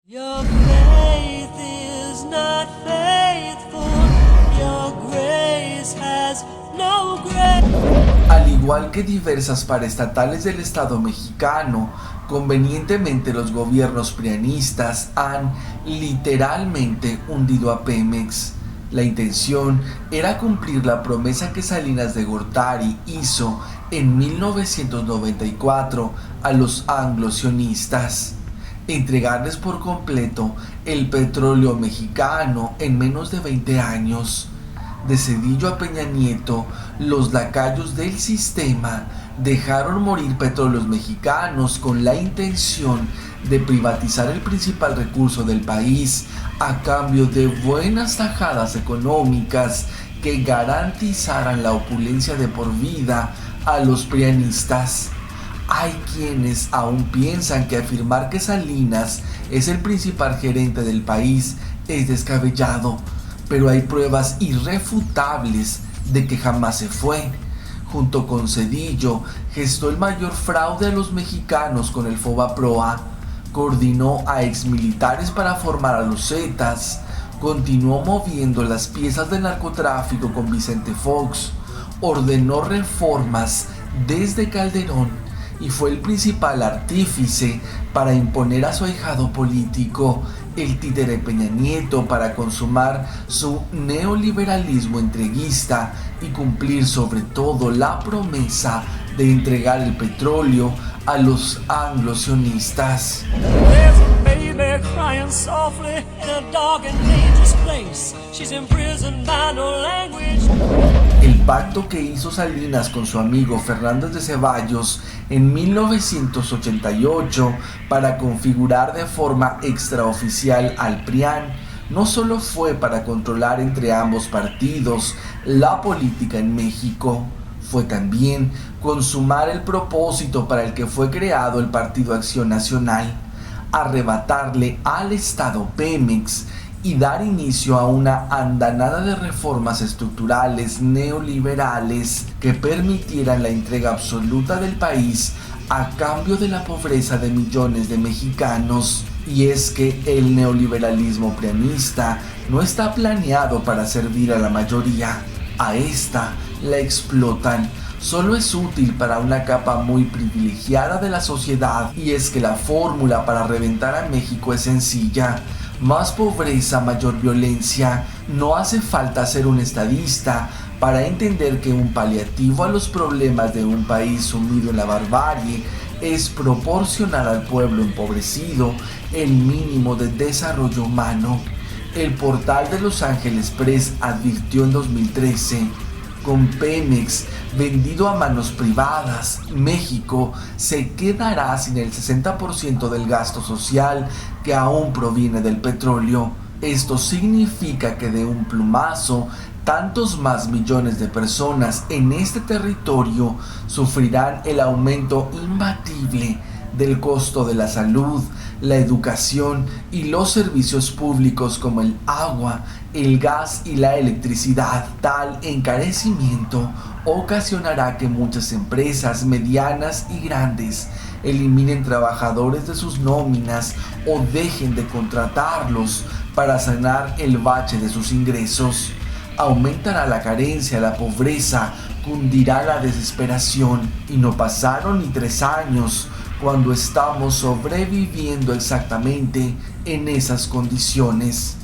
Your faith is not faithful, your grace has no grace. Al igual que diversas paraestatales del Estado mexicano, convenientemente los gobiernos prianistas han literalmente hundido a Pemex. La intención era cumplir la promesa que Salinas de Gortari hizo en 1994 a los anglo-sionistas: entregarles por completo el petróleo mexicano en menos de 20 años. De Zedillo a Peña Nieto, los lacayos del sistema dejaron morir petróleos mexicanos con la intención de privatizar el principal recurso del país a cambio de buenas tajadas económicas que garantizaran la opulencia de por vida a los prianistas. Hay quienes aún piensan que afirmar que Salinas es el principal gerente del país es descabellado, pero hay pruebas irrefutables de que jamás se fue. Junto con Zedillo, gestó el mayor fraude a los mexicanos con el FOBAPROA, coordinó a exmilitares para formar a los Zetas, continuó moviendo las piezas del narcotráfico con Vicente Fox, ordenó reformas desde Calderón y fue el principal artífice para imponer a su ahijado político, el títere Peña Nieto, para consumar su neoliberalismo entreguista y cumplir sobre todo la promesa de entregar el petróleo a los anglo-sionistas. El pacto que hizo Salinas con su amigo Fernández de Ceballos en 1988 para configurar de forma extraoficial al PRIAN no solo fue para controlar entre ambos partidos la política en México, fue también consumar el propósito para el que fue creado el Partido Acción Nacional: arrebatarle al Estado Pemex y dar inicio a una andanada de reformas estructurales neoliberales que permitieran la entrega absoluta del país a cambio de la pobreza de millones de mexicanos. Y es que el neoliberalismo prianista no está planeado para servir a la mayoría. A esta la explotan. Solo es útil para una capa muy privilegiada de la sociedad, y es que la fórmula para reventar a México es sencilla: más pobreza, mayor violencia. No hace falta ser un estadista para entender que un paliativo a los problemas de un país sumido en la barbarie es proporcionar al pueblo empobrecido el mínimo de desarrollo humano. El portal de Los Ángeles Press advirtió en 2013: con Pemex vendido a manos privadas, México se quedará sin el 60% del gasto social que aún proviene del petróleo. Esto significa que de un plumazo, tantos más millones de personas en este territorio sufrirán el aumento imbatible del costo de la salud, la educación y los servicios públicos como el agua, el gas y la electricidad. Tal encarecimiento ocasionará que muchas empresas medianas y grandes eliminen trabajadores de sus nóminas o dejen de contratarlos para sanar el bache de sus ingresos. Aumentará la carencia, la pobreza, cundirá la desesperación, y no pasaron ni 3 años cuando estamos sobreviviendo exactamente en esas condiciones.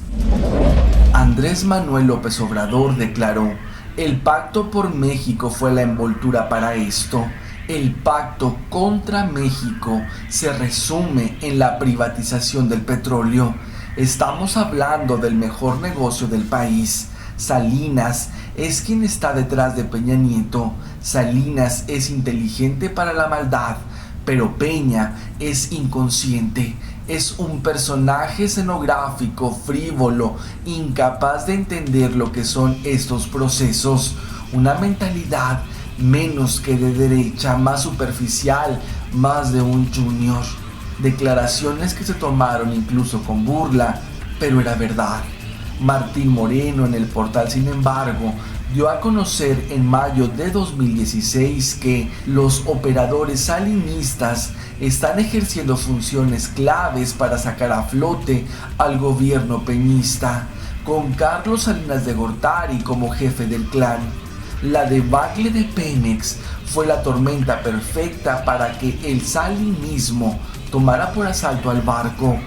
Andrés Manuel López Obrador declaró: el pacto por México fue la envoltura para esto. El pacto contra México se resume en la privatización del petróleo. Estamos hablando del mejor negocio del país. Salinas es quien está detrás de Peña Nieto. Salinas es inteligente para la maldad, pero Peña es inconsciente. Es un personaje escenográfico, frívolo, incapaz de entender lo que son estos procesos. Una mentalidad menos que de derecha, más superficial, más de un junior. Declaraciones que se tomaron incluso con burla, pero era verdad. Martín Moreno en el portal Sin Embargo dio a conocer en mayo de 2016 que los operadores salinistas están ejerciendo funciones claves para sacar a flote al gobierno peñista, con Carlos Salinas de Gortari como jefe del clan. La debacle de Pemex fue la tormenta perfecta para que el salinismo tomara por asalto al barco.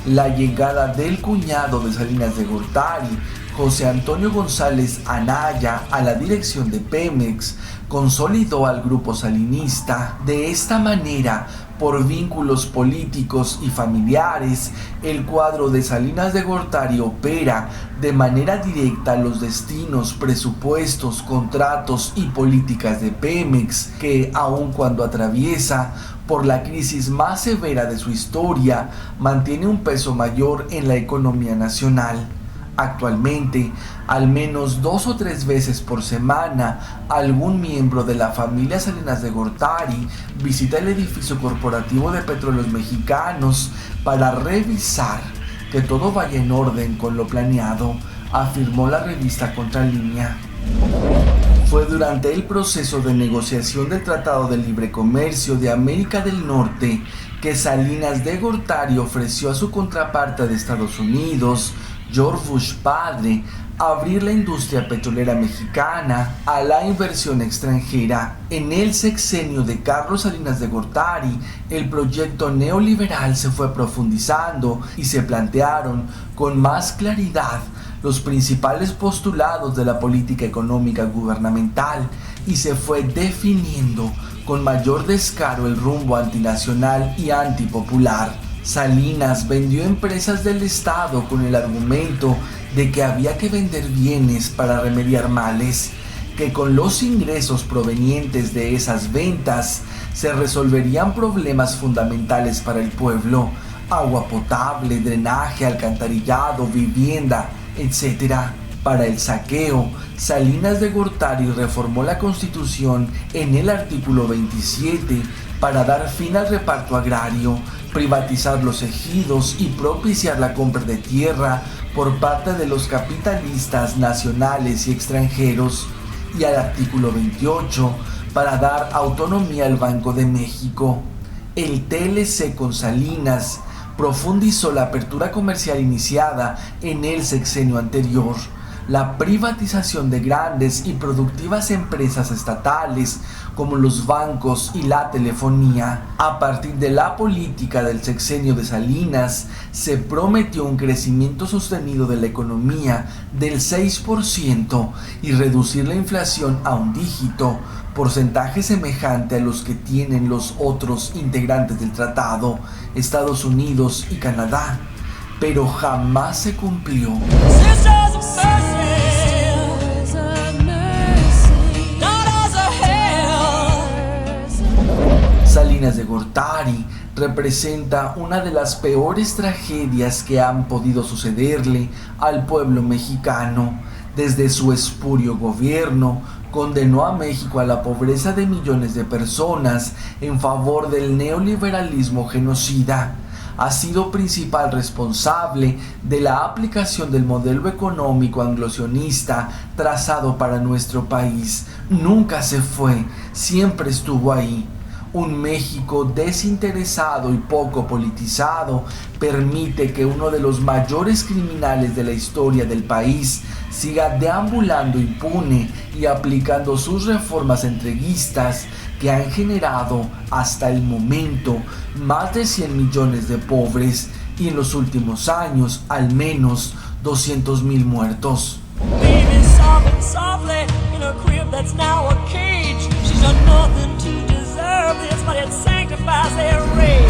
La llegada del cuñado de Salinas de Gortari, José Antonio González Anaya, a la dirección de Pemex, consolidó al grupo salinista. De esta manera, por vínculos políticos y familiares, el cuadro de Salinas de Gortari opera de manera directa los destinos, presupuestos, contratos y políticas de Pemex, que aun cuando atraviesa por la crisis más severa de su historia, mantiene un peso mayor en la economía nacional. Actualmente, al menos 2 o 3 veces por semana, algún miembro de la familia Salinas de Gortari visita el edificio corporativo de Petróleos Mexicanos para revisar que todo vaya en orden con lo planeado, afirmó la revista Contralínea. Fue durante el proceso de negociación del Tratado de Libre Comercio de América del Norte que Salinas de Gortari ofreció a su contraparte de Estados Unidos, George Bush padre, abrir la industria petrolera mexicana a la inversión extranjera. En el sexenio de Carlos Salinas de Gortari, el proyecto neoliberal se fue profundizando y se plantearon con más claridad los principales postulados de la política económica gubernamental y se fue definiendo con mayor descaro el rumbo antinacional y antipopular. Salinas vendió empresas del Estado con el argumento de que había que vender bienes para remediar males, que con los ingresos provenientes de esas ventas se resolverían problemas fundamentales para el pueblo: agua potable, drenaje, alcantarillado, vivienda, etc. Para el saqueo, Salinas de Gortari reformó la Constitución en el artículo 27 para dar fin al reparto agrario, privatizar los ejidos y propiciar la compra de tierra por parte de los capitalistas nacionales y extranjeros, y al artículo 28 para dar autonomía al Banco de México. El TLC con Salinas profundizó la apertura comercial iniciada en el sexenio anterior, la privatización de grandes y productivas empresas estatales como los bancos y la telefonía. A partir de la política del sexenio de Salinas, se prometió un crecimiento sostenido de la economía del 6% y reducir la inflación a un dígito, porcentaje semejante a los que tienen los otros integrantes del tratado, Estados Unidos y Canadá, pero jamás se cumplió. Salinas de Gortari representa una de las peores tragedias que han podido sucederle al pueblo mexicano. Desde su espurio gobierno, condenó a México a la pobreza de millones de personas en favor del neoliberalismo genocida. Ha sido principal responsable de la aplicación del modelo económico anglosionista trazado para nuestro país. Nunca se fue, siempre estuvo ahí. Un México desinteresado y poco politizado permite que uno de los mayores criminales de la historia del país siga deambulando impune y aplicando sus reformas entreguistas que han generado hasta el momento más de 100 millones de pobres y en los últimos años al menos 200,000 muertos. Baby sobbing softly in a crib that's now a cage. She's done nothing to deserve this, but it sanctifies their rage.